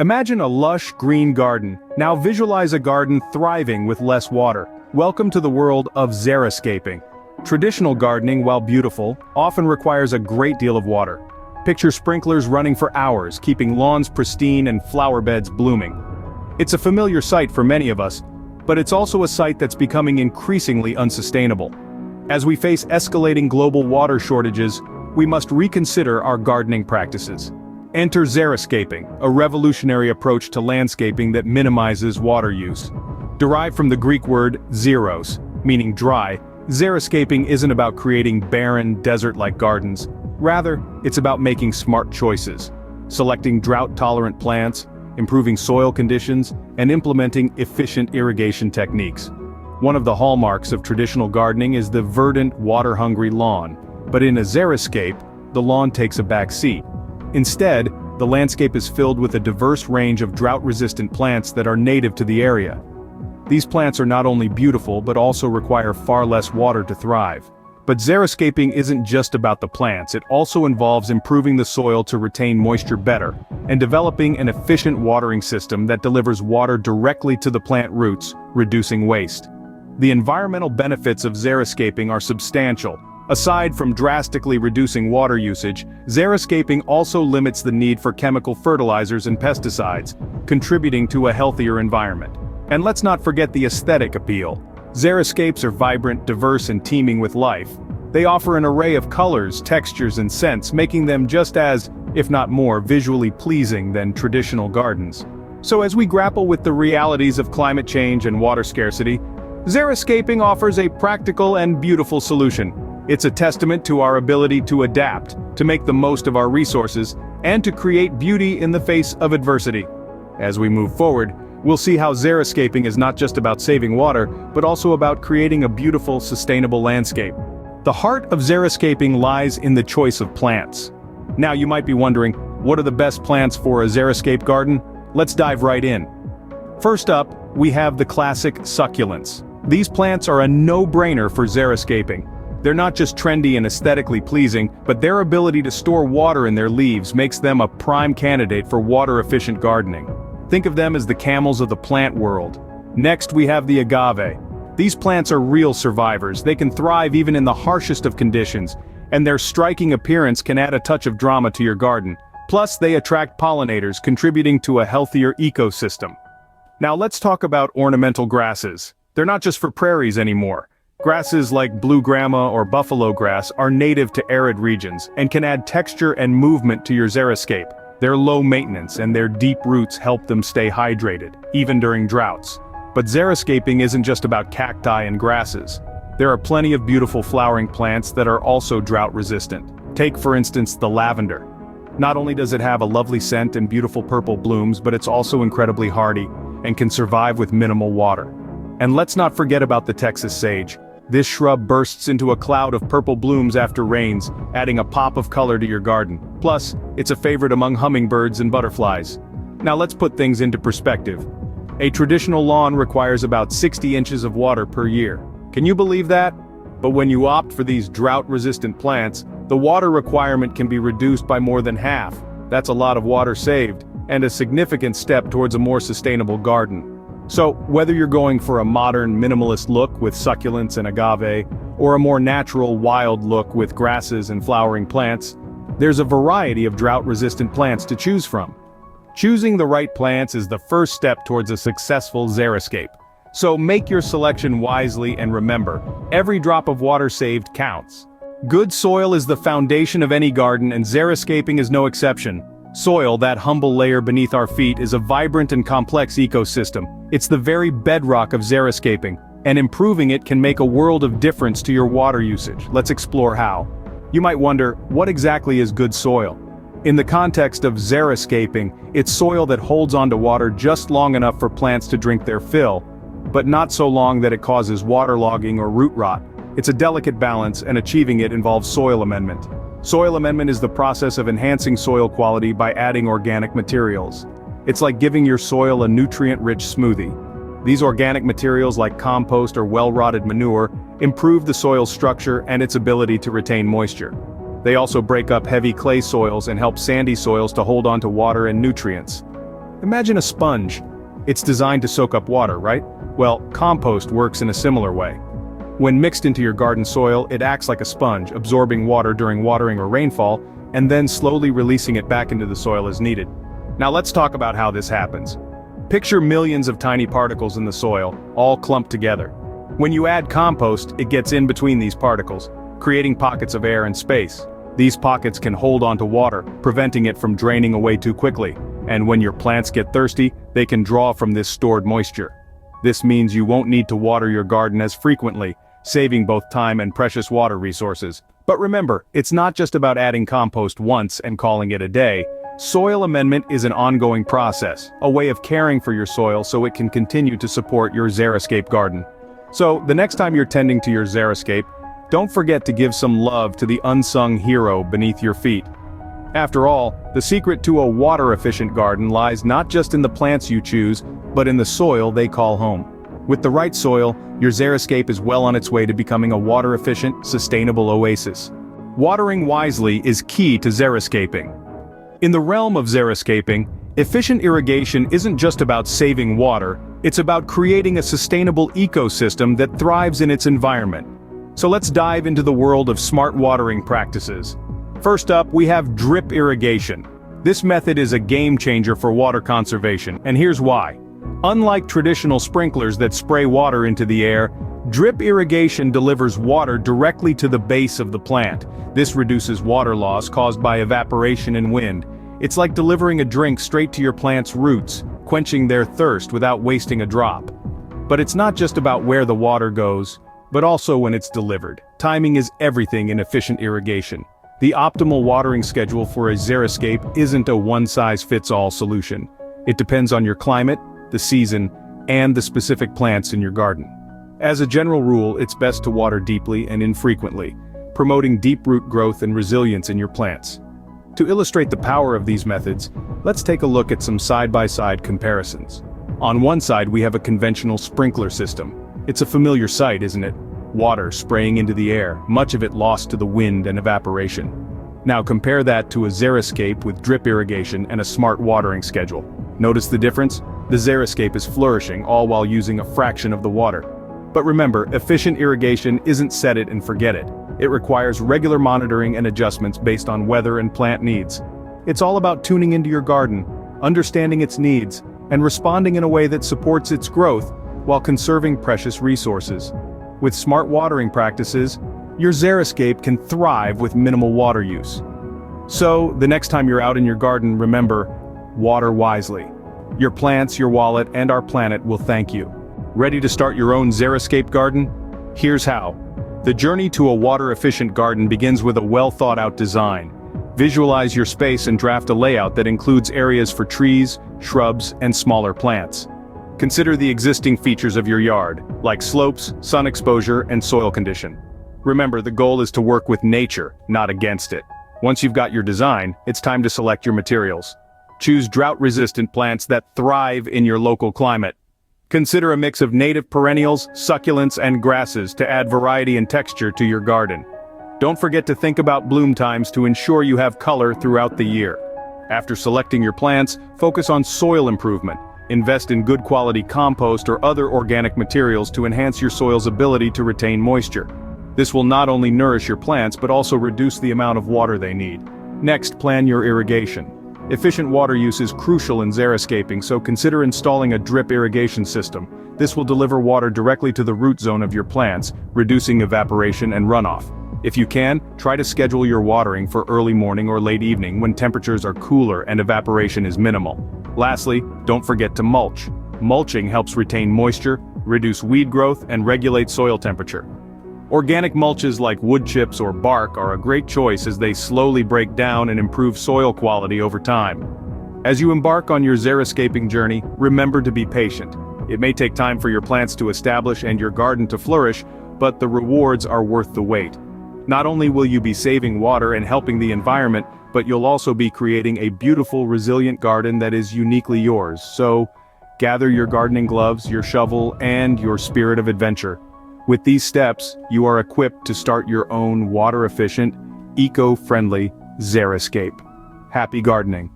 Imagine a lush, green garden. Now visualize a garden thriving with less water. Welcome to the world of xeriscaping. Traditional gardening, while beautiful, often requires a great deal of water. Picture sprinklers running for hours, keeping lawns pristine and flower beds blooming. It's a familiar sight for many of us, but it's also a sight that's becoming increasingly unsustainable. As we face escalating global water shortages, we must reconsider our gardening practices. Enter xeriscaping, a revolutionary approach to landscaping that minimizes water use. Derived from the Greek word xeros, meaning dry, xeriscaping isn't about creating barren, desert-like gardens. Rather, it's about making smart choices, selecting drought-tolerant plants, improving soil conditions, and implementing efficient irrigation techniques. One of the hallmarks of traditional gardening is the verdant, water-hungry lawn, but in a xeriscape, the lawn takes a back seat. Instead, the landscape is filled with a diverse range of drought-resistant plants that are native to the area. These plants are not only beautiful but also require far less water to thrive. But xeriscaping isn't just about the plants, it also involves improving the soil to retain moisture better, and developing an efficient watering system that delivers water directly to the plant roots, reducing waste. The environmental benefits of xeriscaping are substantial. Aside from drastically reducing water usage, xeriscaping also limits the need for chemical fertilizers and pesticides, contributing to a healthier environment. And let's not forget the aesthetic appeal. Xeriscapes are vibrant, diverse, and teeming with life. They offer an array of colors, textures, and scents, making them just as, if not more, visually pleasing than traditional gardens. So as we grapple with the realities of climate change and water scarcity, xeriscaping offers a practical and beautiful solution. It's a testament to our ability to adapt, to make the most of our resources, and to create beauty in the face of adversity. As we move forward, we'll see how xeriscaping is not just about saving water, but also about creating a beautiful, sustainable landscape. The heart of xeriscaping lies in the choice of plants. Now you might be wondering, what are the best plants for a xeriscape garden? Let's dive right in. First up, we have the classic succulents. These plants are a no-brainer for xeriscaping. They're not just trendy and aesthetically pleasing, but their ability to store water in their leaves makes them a prime candidate for water-efficient gardening. Think of them as the camels of the plant world. Next we have the agave. These plants are real survivors. They can thrive even in the harshest of conditions, and their striking appearance can add a touch of drama to your garden. Plus, they attract pollinators, contributing to a healthier ecosystem. Now let's talk about ornamental grasses. They're not just for prairies anymore. Grasses like blue grama or buffalo grass are native to arid regions and can add texture and movement to your xeriscape. They're low maintenance and their deep roots help them stay hydrated, even during droughts. But xeriscaping isn't just about cacti and grasses. There are plenty of beautiful flowering plants that are also drought-resistant. Take for instance the lavender. Not only does it have a lovely scent and beautiful purple blooms, but it's also incredibly hardy and can survive with minimal water. And let's not forget about the Texas sage. This shrub bursts into a cloud of purple blooms after rains, adding a pop of color to your garden. Plus, it's a favorite among hummingbirds and butterflies. Now let's put things into perspective. A traditional lawn requires about 60 inches of water per year. Can you believe that? But when you opt for these drought-resistant plants, the water requirement can be reduced by more than half. That's a lot of water saved, and a significant step towards a more sustainable garden. So, whether you're going for a modern, minimalist look with succulents and agave, or a more natural, wild look with grasses and flowering plants, there's a variety of drought-resistant plants to choose from. Choosing the right plants is the first step towards a successful xeriscape. So make your selection wisely and remember, every drop of water saved counts. Good soil is the foundation of any garden, and xeriscaping is no exception. Soil, that humble layer beneath our feet, is a vibrant and complex ecosystem. It's the very bedrock of xeriscaping, and improving it can make a world of difference to your water usage. Let's explore how. You might wonder, what exactly is good soil? In the context of xeriscaping, it's soil that holds onto water just long enough for plants to drink their fill, but not so long that it causes waterlogging or root rot. It's a delicate balance, and achieving it involves soil amendment. Soil amendment is the process of enhancing soil quality by adding organic materials. It's like giving your soil a nutrient-rich smoothie. These organic materials like compost or well-rotted manure improve the soil's structure and its ability to retain moisture. They also break up heavy clay soils and help sandy soils to hold on to water and nutrients. Imagine a sponge. It's designed to soak up water, right? Well, compost works in a similar way. When mixed into your garden soil, it acts like a sponge, absorbing water during watering or rainfall, and then slowly releasing it back into the soil as needed. Now let's talk about how this happens. Picture millions of tiny particles in the soil, all clumped together. When you add compost, it gets in between these particles, creating pockets of air and space. These pockets can hold onto water, preventing it from draining away too quickly. And when your plants get thirsty, they can draw from this stored moisture. This means you won't need to water your garden as frequently, saving both time and precious water resources. But remember, it's not just about adding compost once and calling it a day. Soil amendment is an ongoing process, a way of caring for your soil so it can continue to support your Xeriscape garden. So, the next time you're tending to your Xeriscape, don't forget to give some love to the unsung hero beneath your feet. After all, the secret to a water-efficient garden lies not just in the plants you choose, but in the soil they call home. With the right soil, your Xeriscape is well on its way to becoming a water-efficient, sustainable oasis. Watering wisely is key to Xeriscaping. In the realm of Xeriscaping, efficient irrigation isn't just about saving water, it's about creating a sustainable ecosystem that thrives in its environment. So let's dive into the world of smart watering practices. First up, we have drip irrigation. This method is a game changer for water conservation, and here's why. Unlike traditional sprinklers that spray water into the air, drip irrigation delivers water directly to the base of the plant. This reduces water loss caused by evaporation and wind. It's like delivering a drink straight to your plant's roots, quenching their thirst without wasting a drop. But it's not just about where the water goes, but also when it's delivered. Timing is everything in efficient irrigation. The optimal watering schedule for a Xeriscape isn't a one-size-fits-all solution. It depends on your climate, the season, and the specific plants in your garden. As a general rule, it's best to water deeply and infrequently, promoting deep root growth and resilience in your plants. To illustrate the power of these methods, let's take a look at some side-by-side comparisons. On one side we have a conventional sprinkler system. It's a familiar sight, isn't it? Water spraying into the air, much of it lost to the wind and evaporation. Now compare that to a Xeriscape with drip irrigation and a smart watering schedule. Notice the difference? The Xeriscape is flourishing, all while using a fraction of the water. But remember, efficient irrigation isn't set it and forget it. It requires regular monitoring and adjustments based on weather and plant needs. It's all about tuning into your garden, understanding its needs, and responding in a way that supports its growth while conserving precious resources. With smart watering practices, your Xeriscape can thrive with minimal water use. So, the next time you're out in your garden, remember, water wisely. Your plants, your wallet, and our planet will thank you. Ready to start your own Xeriscape garden? Here's how. The journey to a water-efficient garden begins with a well-thought-out design. Visualize your space and draft a layout that includes areas for trees, shrubs, and smaller plants. Consider the existing features of your yard, like slopes, sun exposure, and soil condition. Remember, the goal is to work with nature, not against it. Once you've got your design, it's time to select your materials. Choose drought-resistant plants that thrive in your local climate. Consider a mix of native perennials, succulents, and grasses to add variety and texture to your garden. Don't forget to think about bloom times to ensure you have color throughout the year. After selecting your plants, focus on soil improvement. Invest in good quality compost or other organic materials to enhance your soil's ability to retain moisture. This will not only nourish your plants but also reduce the amount of water they need. Next, plan your irrigation. Efficient water use is crucial in Xeriscaping, so consider installing a drip irrigation system. This will deliver water directly to the root zone of your plants, reducing evaporation and runoff. If you can, try to schedule your watering for early morning or late evening when temperatures are cooler and evaporation is minimal. Lastly, don't forget to mulch. Mulching helps retain moisture, reduce weed growth, and regulate soil temperature. Organic mulches like wood chips or bark are a great choice as they slowly break down and improve soil quality over time. As you embark on your Xeriscaping journey, remember to be patient. It may take time for your plants to establish and your garden to flourish, but the rewards are worth the wait. Not only will you be saving water and helping the environment, but you'll also be creating a beautiful, resilient garden that is uniquely yours. So, gather your gardening gloves, your shovel, and your spirit of adventure. With these steps, you are equipped to start your own water-efficient, eco-friendly Xeriscape. Happy gardening!